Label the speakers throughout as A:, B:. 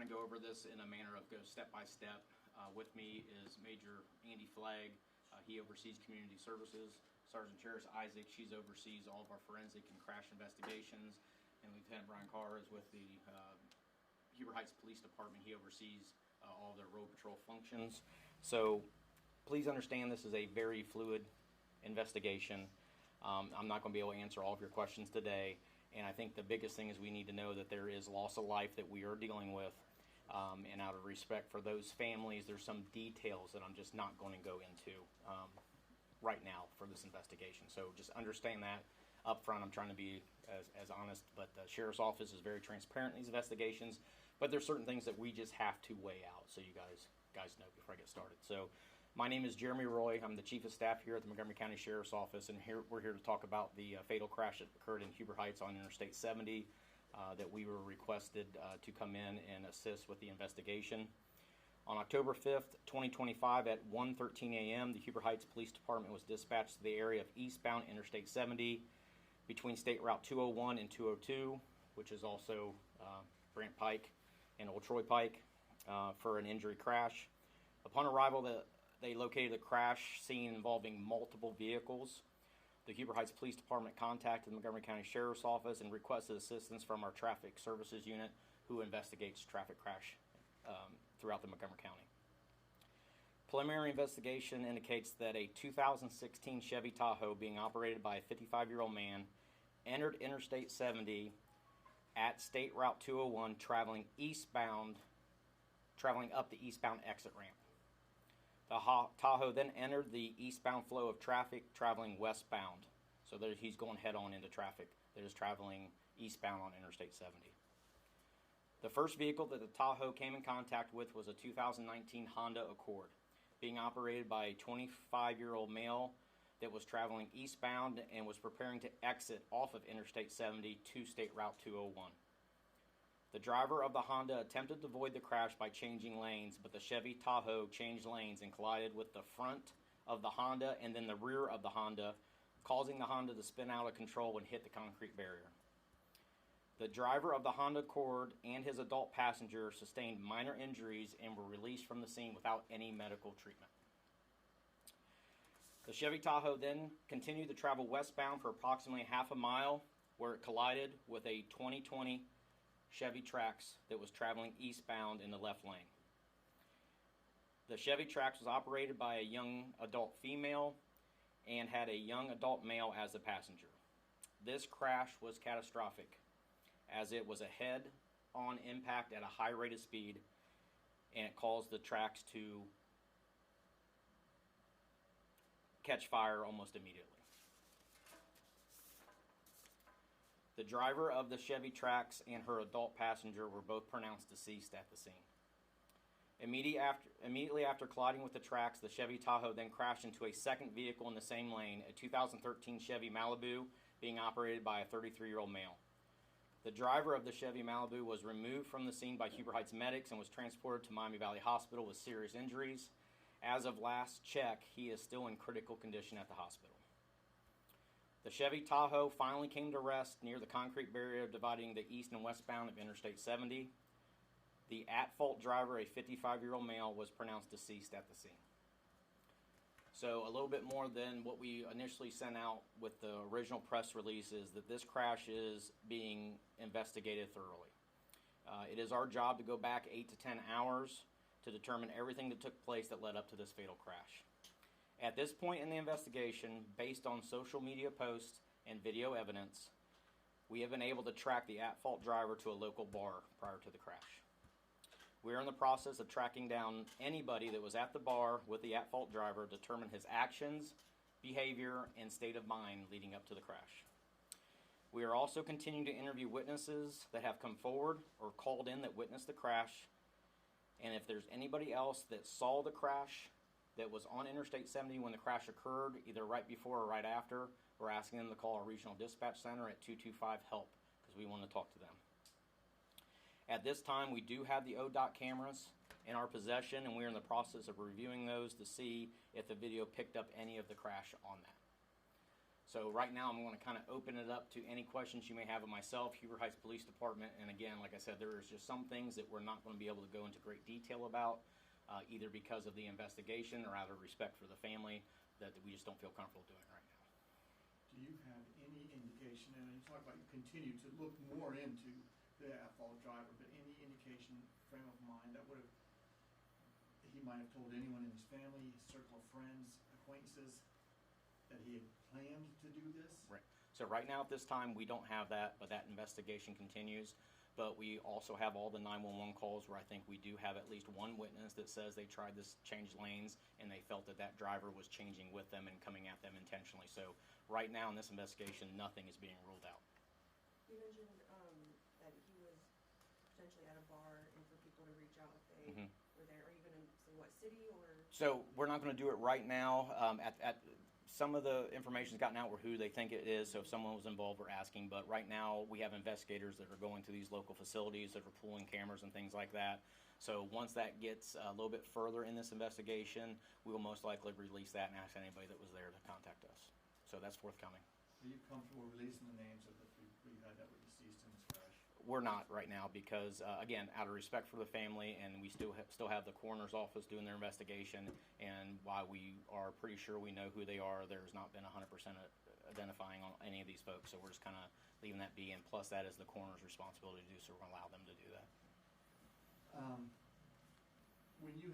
A: to go over this in a manner of go step by step. With me is Major Andy Flagg. He oversees community services. Sergeant Charis Isaac, she oversees all of our forensic and crash investigations. And Lieutenant Brian Carr is with the Huber Heights Police Department. He oversees all of their road patrol functions. So please understand this is a very fluid investigation. I'm not going to be able to answer all of your questions today. And I think the biggest thing is we need to know that there is loss of life that we are dealing with. And out of respect for those families, there's some details that I'm just not going to go into right now for this investigation. So just understand that up front. I'm trying to be as honest, but the Sheriff's Office is very transparent in these investigations. But there's certain things that we just have to weigh out so you guys know before I get started. So my name is Jeremy Roy. I'm the Chief of Staff here at the Montgomery County Sheriff's Office, and we're here to talk about the fatal crash that occurred in Huber Heights on Interstate 70 that we were requested to come in and assist with the investigation. On October 5th, 2025 at 1:13 a.m., the Huber Heights Police Department was dispatched to the area of eastbound Interstate 70 between State Route 201 and 202, which is also Brant Pike and Old Troy Pike, for an injury crash. Upon arrival, they located a crash scene involving multiple vehicles. The Huber Heights Police Department contacted the Montgomery County Sheriff's Office and requested assistance from our Traffic Services Unit, who investigates traffic crash throughout the Montgomery County. Preliminary investigation indicates that a 2016 Chevy Tahoe being operated by a 55-year-old man entered Interstate 70 at State Route 201 traveling up the eastbound exit ramp. The Tahoe then entered the eastbound flow of traffic traveling westbound. So he's going head on into traffic that is traveling eastbound on Interstate 70. The first vehicle that the Tahoe came in contact with was a 2019 Honda Accord, being operated by a 25-year-old male that was traveling eastbound and was preparing to exit off of Interstate 70 to State Route 201. The driver of the Honda attempted to avoid the crash by changing lanes, but the Chevy Tahoe changed lanes and collided with the front of the Honda and then the rear of the Honda, causing the Honda to spin out of control and hit the concrete barrier. The driver of the Honda Accord and his adult passenger sustained minor injuries and were released from the scene without any medical treatment. The Chevy Tahoe then continued to travel westbound for approximately half a mile, where it collided with a 2020 Chevy Trax that was traveling eastbound in the left lane. The Chevy Trax was operated by a young adult female and had a young adult male as the passenger. This crash was catastrophic as it was a head-on impact at a high rate of speed, and it caused the Trax to catch fire almost immediately. The driver of the Chevy Trax and her adult passenger were both pronounced deceased at the scene. Immediately after colliding with the Trax, the Chevy Tahoe then crashed into a second vehicle in the same lane, a 2013 Chevy Malibu being operated by a 33-year-old male. The driver of the Chevy Malibu was removed from the scene by Huber Heights medics and was transported to Miami Valley Hospital with serious injuries. As of last check, he is still in critical condition at the hospital. The Chevy Tahoe finally came to rest near the concrete barrier dividing the east and westbound of Interstate 70. The at-fault driver, a 55-year-old male, was pronounced deceased at the scene. So a little bit more than what we initially sent out with the original press release is that this crash is being investigated thoroughly. It is our job to go back 8 to 10 hours to determine everything that took place that led up to this fatal crash. At this point in the investigation, based on social media posts and video evidence, we have been able to track the at-fault driver to a local bar prior to the crash. We are in the process of tracking down anybody that was at the bar with the at-fault driver to determine his actions, behavior, and state of mind leading up to the crash. We are also continuing to interview witnesses that have come forward or called in that witnessed the crash, and if there's anybody else that saw the crash that was on Interstate 70 when the crash occurred, either right before or right after, we're asking them to call our regional dispatch center at 225-HELP because we want to talk to them. At this time, we do have the ODOT cameras in our possession, and we're in the process of reviewing those to see if the video picked up any of the crash on that. So right now I'm going to kind of open it up to any questions you may have of myself, Huber Heights Police Department. And again, like I said, there is just some things that we're not going to be able to go into great detail about, either because of the investigation or out of respect for the family, that we just don't feel comfortable doing right now.
B: Do you have any indication, and you talk about you continue to look more into the at-fault driver, but any indication, frame of mind, that he might have told anyone in his family, his circle of friends, acquaintances, that he had planned to do this?
A: Right. So right now at this time, we don't have that, but that investigation continues. But we also have all the 911 calls where I think we do have at least one witness that says they tried to change lanes and they felt that that driver was changing with them and coming at them intentionally. So right now in this investigation, nothing is being ruled out.
C: You mentioned that he was potentially at a bar and for people to reach out if they were there. Are you going to say what city or?
A: So we're not going to do it right now. At some of the information's gotten out where who they think it is, so if someone was involved, we're asking. But right now, we have investigators that are going to these local facilities that are pulling cameras and things like that. So once that gets a little bit further in this investigation, we will most likely release that and ask anybody that was there to contact us. So that's forthcoming.
B: Are you comfortable releasing the names of the three people you had that were deceased in this crash?
A: We're not right now because, again, out of respect for the family, and we still have the coroner's office doing their investigation, and while we are pretty sure we know who they are, there's not been 100% identifying on any of these folks, so we're just kind of leaving that be, and plus that is the coroner's responsibility to do, so we're going to allow them to do that.
B: When you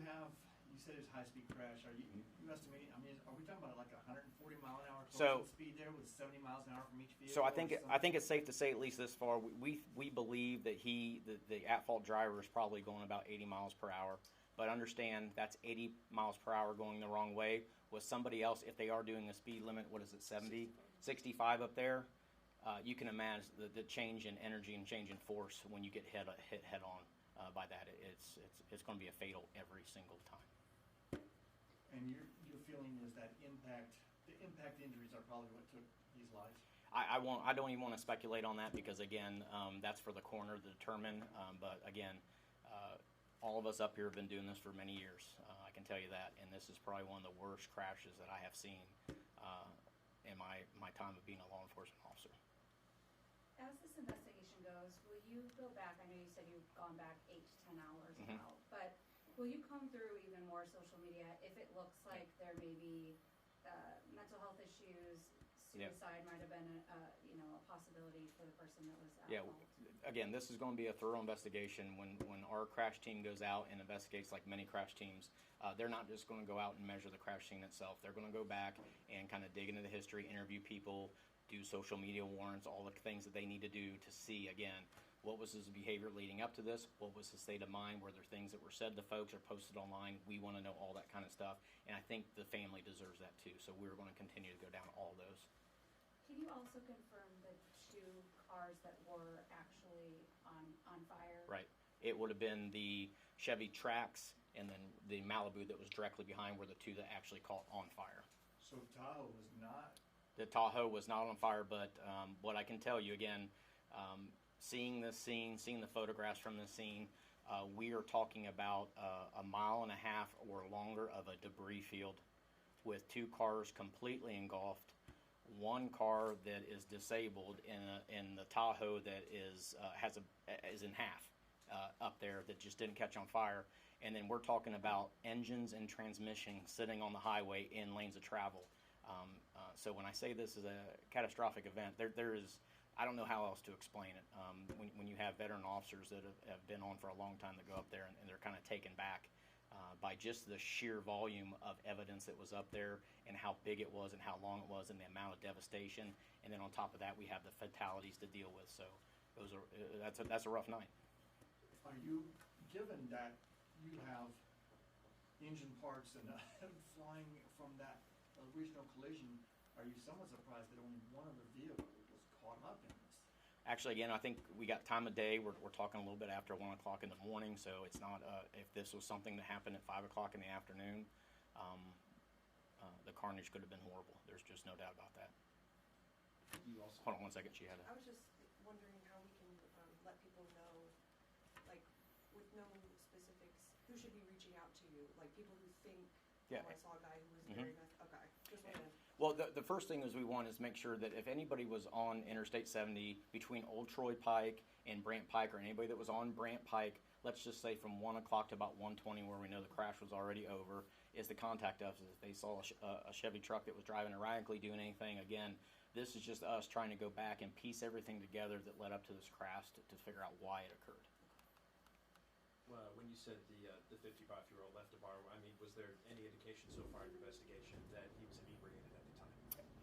B: said it's high-speed crash, are you estimating, I mean, are we talking about like 140 mile an hour total speed there with 70 miles an hour from each vehicle?
A: So I think it's safe to say, at least this far, we believe that the at-fault driver is probably going about 80 miles per hour. But understand that's 80 miles per hour going the wrong way. With somebody else, if they are doing the speed limit, what is it, 70, 65 up there? You can imagine the change in energy and change in force when you get hit head on by that. It's going to be a fatal every single time.
B: And your feeling is that the impact injuries are probably what took these lives?
A: I don't even want to speculate on that because, again, that's for the coroner to determine. But again, all of us up here have been doing this for many years. I can tell you that, and this is probably one of the worst crashes that I have seen in my time of being a law enforcement officer.
D: As this investigation goes, will you go back? I know you said you've gone back 8 to 10 hours now, but will you comb through even more social media if it looks like there may be mental health issues, suicide might have been a possibility for the person that was at fault?
A: Again, this is going to be a thorough investigation. When our crash team goes out and investigates, like many crash teams, they're not just going to go out and measure the crash scene itself. They're going to go back and kind of dig into the history, interview people, do social media warrants, all the things that they need to do to see, again, what was his behavior leading up to this, what was his state of mind, were there things that were said to folks or posted online. We want to know all that kind of stuff, and I think the family deserves that too, so we're going to continue to go down all those.
D: Can you also confirm the 2 cars that were actually on fire?
A: Right. It would have been the Chevy Trax and then the Malibu that was directly behind were the 2 that actually caught on fire.
B: So Tahoe was not?
A: The Tahoe was not on fire, but what I can tell you, again, seeing this scene, seeing the photographs from this scene, we are talking about 1.5 miles or longer of a debris field with 2 cars completely engulfed, 1 car that is disabled, and the Tahoe that is in half up there that just didn't catch on fire. And then we're talking about engines and transmission sitting on the highway in lanes of travel. So when I say this is a catastrophic event, there is, I don't know how else to explain it. When you have veteran officers that have been on for a long time that go up there and they're kind of taken back by just the sheer volume of evidence that was up there and how big it was and how long it was and the amount of devastation. And then on top of that, we have the fatalities to deal with. So that's a rough night.
B: Are you, given that you have engine parts and flying from that original collision, are you somewhat surprised that only one of the vehicles was caught up in this?
A: Actually, again, I think we got time of day. We're talking a little bit after 1 o'clock in the morning, so it's not, if this was something that happened at 5 o'clock in the afternoon, the carnage could have been horrible. There's just no doubt about that. Hold on 1 second, she had
C: I was just wondering how we can let people know, like, with no specifics, who should be reaching out to you? Like, people who think, I saw a guy who was very okay. Just wanted to
A: Well, the first thing is we want is make sure that if anybody was on Interstate 70 between Old Troy Pike and Brant Pike, or anybody that was on Brant Pike, let's just say from 1 o'clock to about 1:20, where we know the crash was already over, is to contact us if they saw a Chevy truck that was driving erratically, doing anything. Again, this is just us trying to go back and piece everything together that led up to this crash to figure out why it occurred.
E: Well, when you said the 55-year-old left a bar, I mean, was there any indication so far in your investigation that he was inebriated at the time?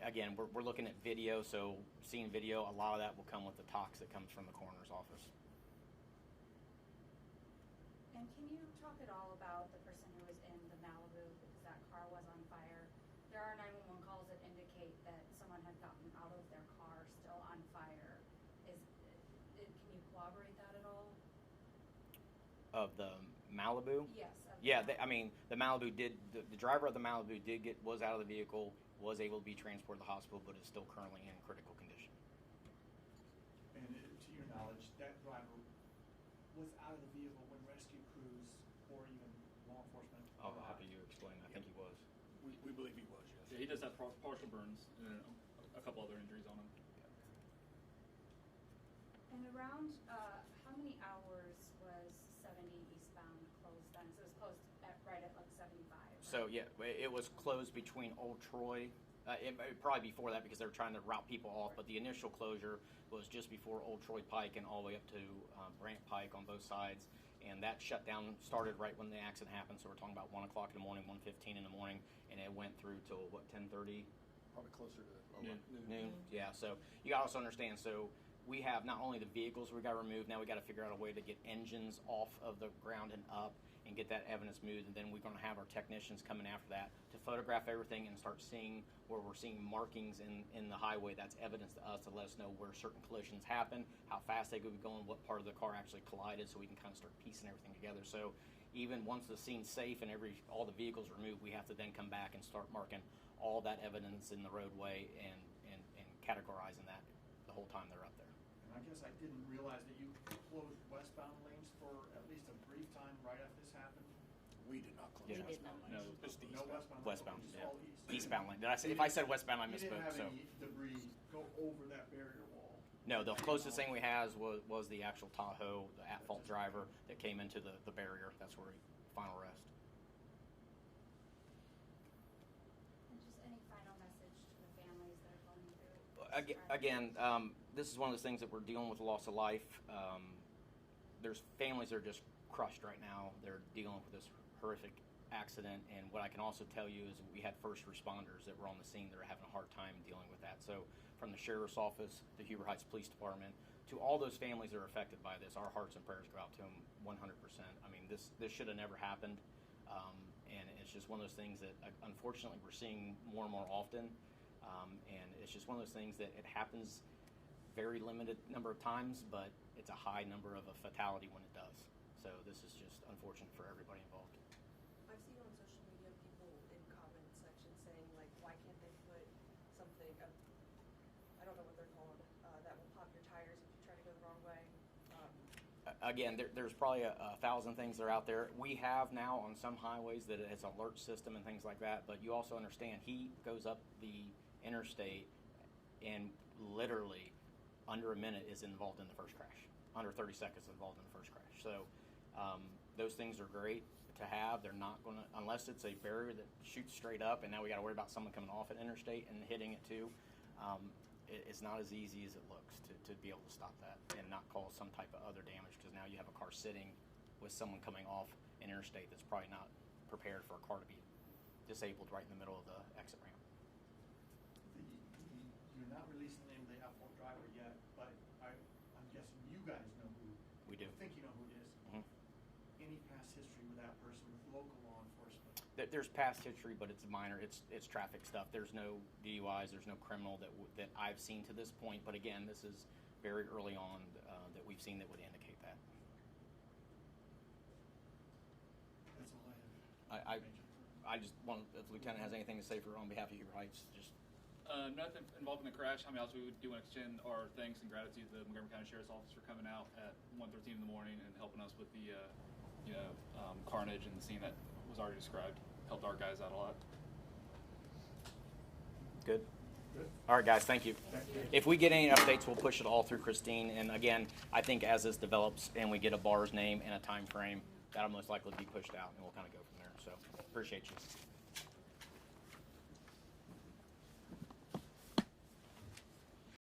A: Again, we're looking at video, so seeing video, a lot of that will come with the talks that comes from the coroner's office.
D: And can you talk at all about the person who was in the Malibu because that car was on fire? There are 911 calls that indicate that someone had gotten out of their car still on fire. Can you corroborate that at all?
A: Of the Malibu?
D: Yes.
A: Yeah, I mean, the Malibu did, the driver of the Malibu was out of the vehicle, was able to be transported to the hospital, but is still currently in critical condition.
B: And to your knowledge, that driver was out of the vehicle when rescue crews or even law enforcement
A: I'll
B: arrived.
A: have you explain. I think he was.
F: We believe he was, yes.
G: Yeah, he does have partial burns and a couple other injuries on him.
D: And around how many hours was 70 eastbound closed then? So it was closed right at like 75. Right?
A: So yeah, it was closed between Old Troy. It probably before that because they were trying to route people off, but the initial closure was just before Old Troy Pike and all the way up to Brant Pike on both sides. And that shutdown started right when the accident happened. So we're talking about 1 o'clock in the morning, 1:15 in the morning, and it went through till what, 10:30?
F: Probably closer to
A: Noon. Yeah. So you got to also understand. So we have not only the vehicles we got to remove. Now we got to figure out a way to get engines off of the ground and up and get that evidence moved. And then we're going to have our technicians coming after that to photograph everything and start seeing where we're seeing markings in the highway. That's evidence to us to let us know where certain collisions happen, how fast they could be going, what part of the car actually collided, so we can kind of start piecing everything together. So even once the scene's safe and all the vehicles removed, we have to then come back and start marking all that evidence in the roadway and categorizing that the whole time they're up there.
B: And I guess I didn't realize that you closed westbound lanes for at least a brief time right after this happened.
F: We did not close
A: Yeah.
F: westbound
G: No.
F: lanes. Just the
B: No
F: eastbound.
B: westbound.
A: Westbound,
B: Just
A: yeah.
B: all east.
A: Eastbound lane. If I said westbound, I
B: You didn't
A: misspoke.
B: have
A: So
B: any debris go over that barrier wall.
A: no, the closest thing we has was the actual Tahoe, the at-fault driver that came into the barrier. That's where he final rest.
D: And just any final message to the families that are going through this tragedy?
A: Again, this is one of those things that we're dealing with loss of life. There's families that are just crushed right now. They're dealing with this horrific accident, and what I can also tell you is we had first responders that were on the scene that are having a hard time dealing with that. So from the Sheriff's Office, the Huber Heights Police Department, to all those families that are affected by this, our hearts and prayers go out to them 100%. I mean, this should have never happened, and it's just one of those things that unfortunately we're seeing more and more often, and it's just one of those things that it happens very limited number of times, but it's a high number of a fatality when it does. So this is just unfortunate for everybody involved.
C: I've seen on social media people in comment section saying like, why can't they put something, I don't know what they're called, that will pop your tires if you try to go the wrong way.
A: Again, there's probably a thousand things that are out there. We have now on some highways that it's an alert system and things like that, but you also understand he goes up the interstate and literally under a minute is involved in the first crash. Under 30 seconds involved in the first crash. So those things are great to have. They're not going to, unless it's a barrier that shoots straight up and now we got to worry about someone coming off an interstate and hitting it too. It's not as easy as it looks to be able to stop that and not cause some type of other damage, because now you have a car sitting with someone coming off an interstate that's probably not prepared for a car to be disabled right in the middle of the exit ramp.
B: You're not releasing the name of the at-fault driver yet, but I'm guessing you guys know who.
A: We do.
B: I think you know who it is.
A: Mhm.
B: Any past history with that person with local law enforcement?
A: There's past history, but it's minor. It's traffic stuff. There's no DUIs. There's no criminal that I've seen to this point. But again, this is very early on that we've seen that would indicate that.
B: That's all I have.
A: I just want, if the lieutenant has anything to say on behalf of Huber Heights, just
G: Nothing involved in the crash. I mean, also we do want to extend our thanks and gratitude to the Montgomery County Sheriff's Office for coming out at 1:13 in the morning and helping us with the carnage and the scene that was already described. Helped our guys out a lot.
A: Good?
B: Good.
A: All right, guys, thank you.
B: Thank you.
A: If we get any updates, we'll push it all through Christine. And again, I think as this develops and we get a bar's name and a time frame, that'll most likely be pushed out, and we'll kind of go from there. So appreciate you.